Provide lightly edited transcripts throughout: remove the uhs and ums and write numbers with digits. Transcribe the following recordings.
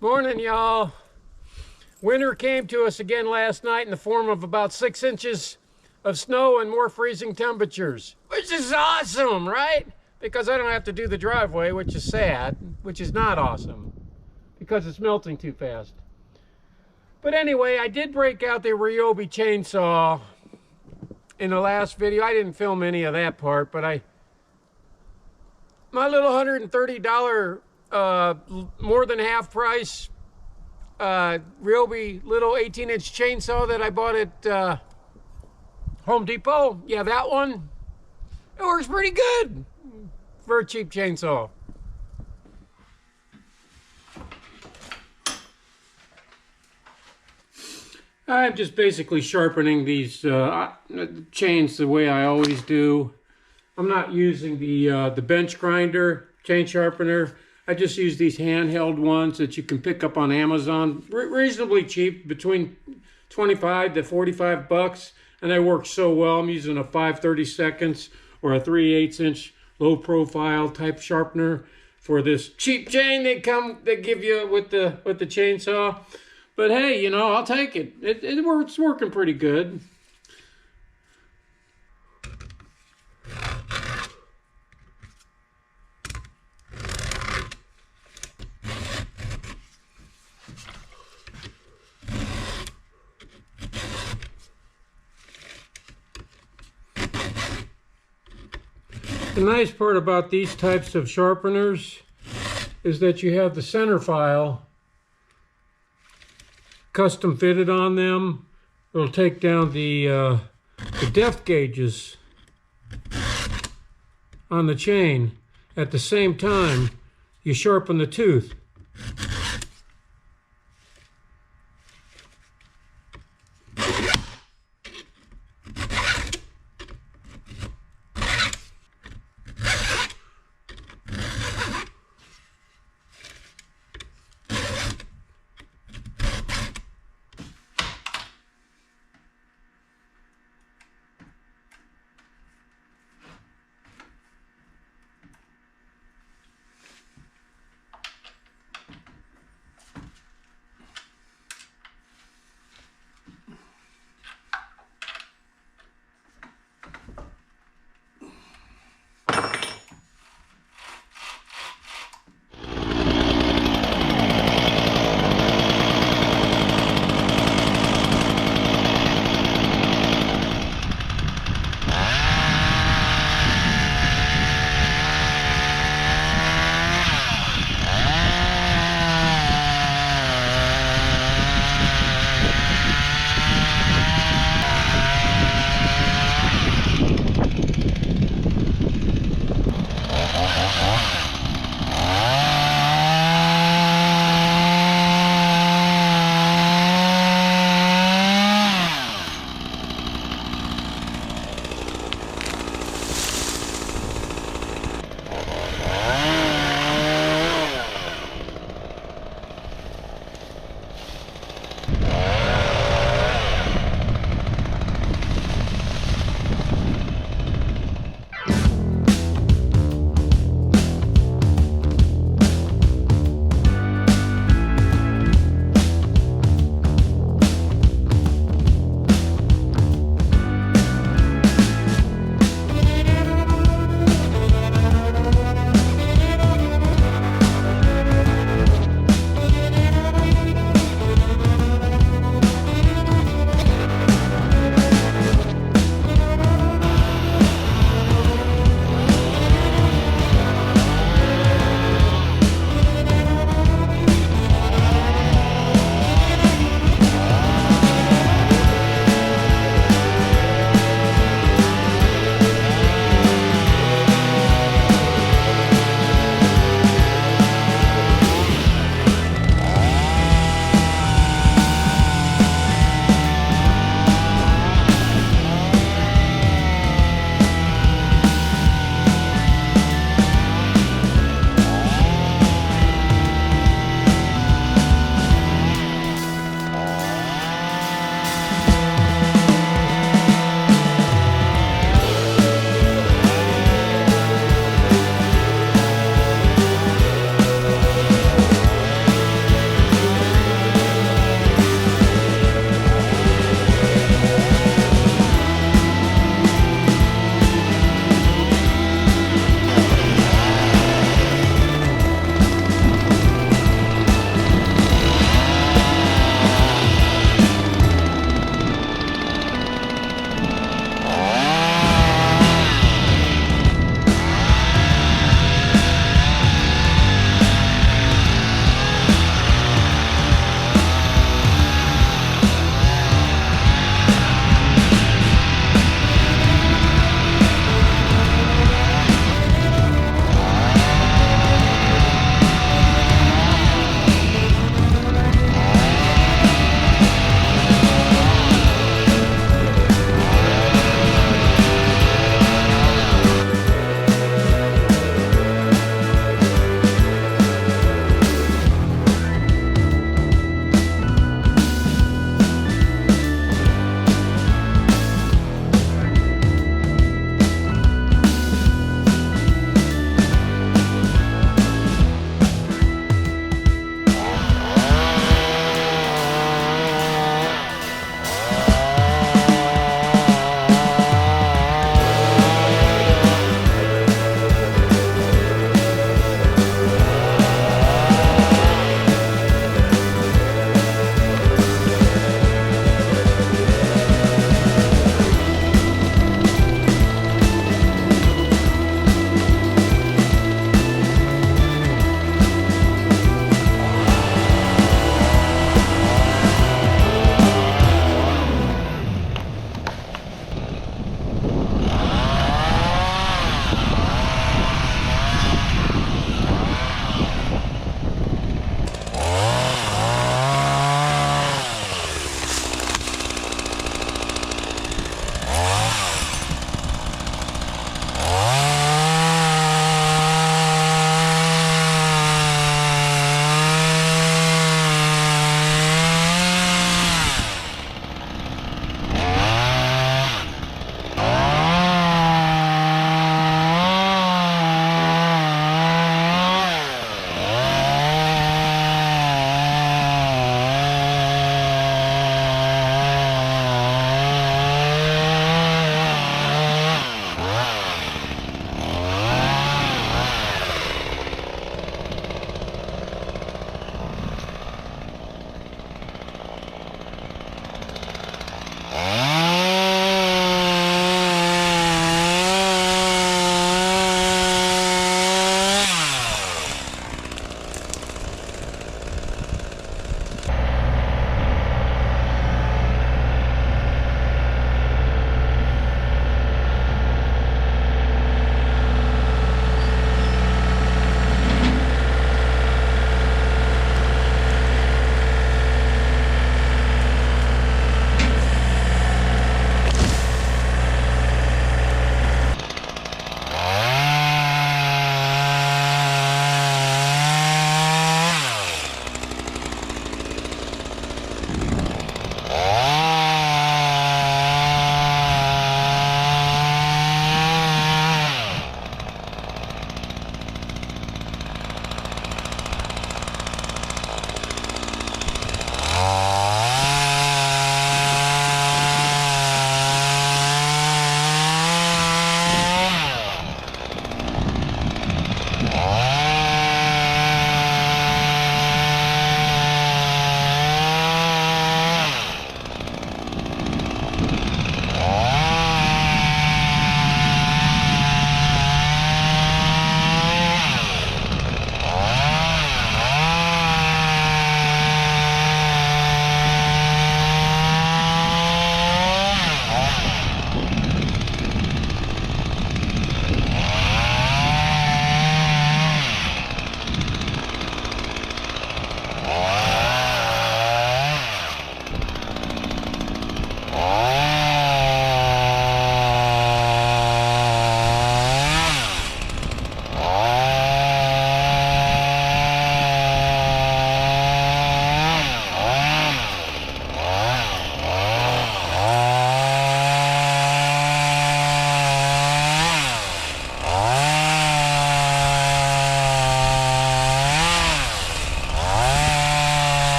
Morning, y'all. Winter came to us again last night in the form of about 6 inches of snow and more freezing temperatures, which is awesome, right? Because I don't have to do the driveway, which is sad, which is not awesome because it's melting too fast. But anyway, I did break out the RYOBI chainsaw in the last video. I didn't film any of that part, but my little $130 more than half price RYOBI little 18-inch chainsaw that I bought at Home Depot. Yeah, that one. It works pretty good for a cheap chainsaw. I'm just basically sharpening these chains the way I always do. I'm not using the bench grinder chain sharpener. I just use these handheld ones that you can pick up on Amazon, reasonably cheap, between 25 to 45 bucks, and they work so well. I'm using a 5/32 or a 3/8 inch low profile type sharpener for this cheap chain they give you with the chainsaw. But hey, you know, I'll take it. It's working pretty good. The nice part about these types of sharpeners is that you have the center file custom fitted on them. It'll take down the depth gauges on the chain. At the same time, you sharpen the tooth.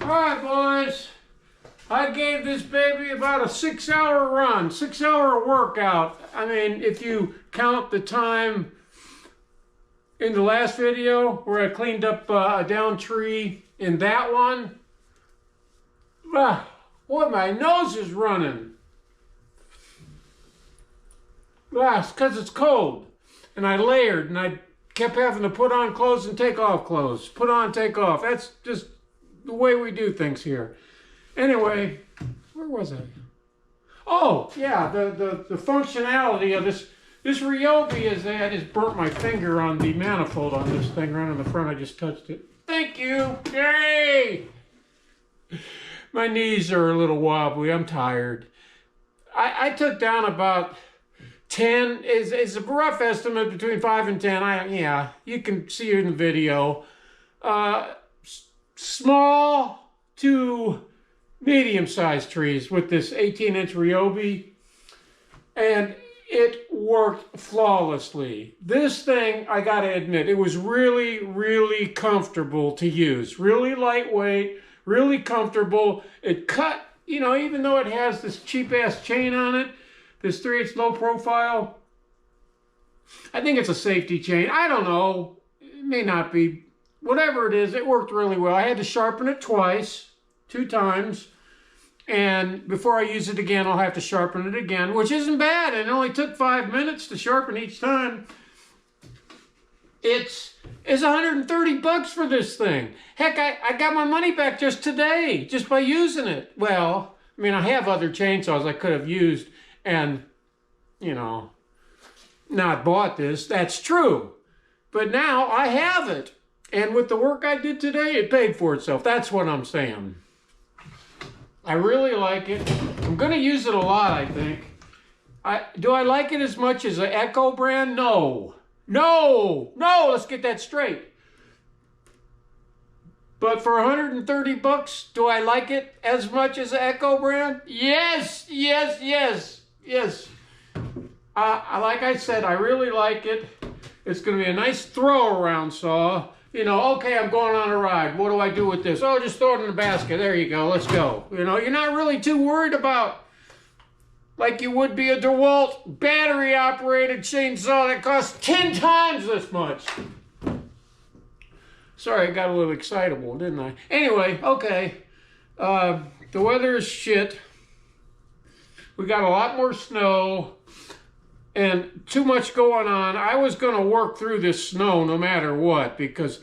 Alright boys, I gave this baby about a 6-hour run, 6-hour workout. I mean, if you count the time in the last video where I cleaned up a downed tree, in that one, boy, my nose is running. It's because it's cold. And I layered and I kept having to put on clothes and take off clothes. Put on, take off. That's just the way we do things here. Anyway, where was I? Oh, yeah, the functionality of this RYOBI is I just burnt my finger on the manifold on this thing right on the front. I just touched it. Thank you. Yay! My knees are a little wobbly. I'm tired. I took down about 10. Is a rough estimate between 5 and 10. Yeah, you can see it in the video. Small to medium-sized trees with this 18-inch RYOBI, and it worked flawlessly. This thing, I gotta admit, it was really, really comfortable to use. Really lightweight, really comfortable. It cut, you know, even though it has this cheap-ass chain on it, this 3/8 low profile, I think it's a safety chain. I don't know. It may not be. Whatever it is, it worked really well. I had to sharpen it twice, 2 times. And before I use it again, I'll have to sharpen it again, which isn't bad. It only took 5 minutes to sharpen each time. It's $130 for this thing. Heck, I got my money back just today, just by using it. Well, I mean, I have other chainsaws I could have used and, you know, not bought this. That's true. But now I have it. And with the work I did today, it paid for itself. That's what I'm saying. I really like it. I'm going to use it a lot, I think. Do I like it as much as the Echo brand? No. No! No! Let's get that straight. But for $130, do I like it as much as the Echo brand? Yes! Yes! Yes! Yes! Like I said, I really like it. It's going to be a nice throw-around saw. You know, okay, I'm going on a ride. What do I do with this? Oh, just throw it in the basket. There you go. Let's go. You know, you're not really too worried about, like you would be a DeWalt battery-operated chainsaw that costs 10 times this much. Sorry, I got a little excitable, didn't I? Anyway, okay. The weather is shit. We got a lot more snow. And too much going on. I was going to work through this snow no matter what, because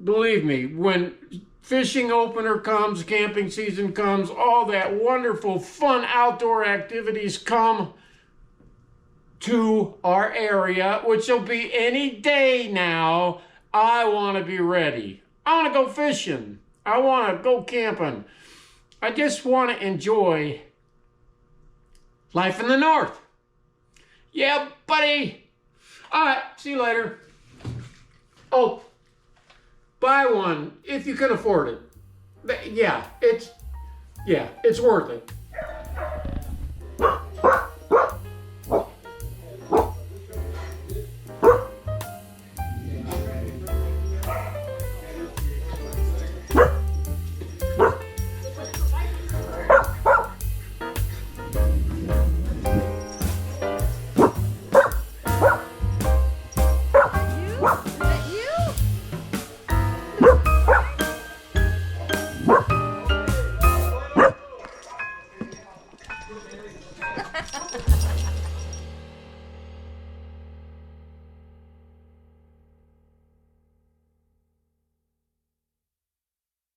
believe me, when fishing opener comes, camping season comes, all that wonderful, fun outdoor activities come to our area, which will be any day now. I want to be ready. I want to go fishing. I want to go camping. I just want to enjoy life in the north. Yeah, buddy. All right, see you later. Oh, buy one if you can afford it. Yeah, it's worth it. Ha ha ha!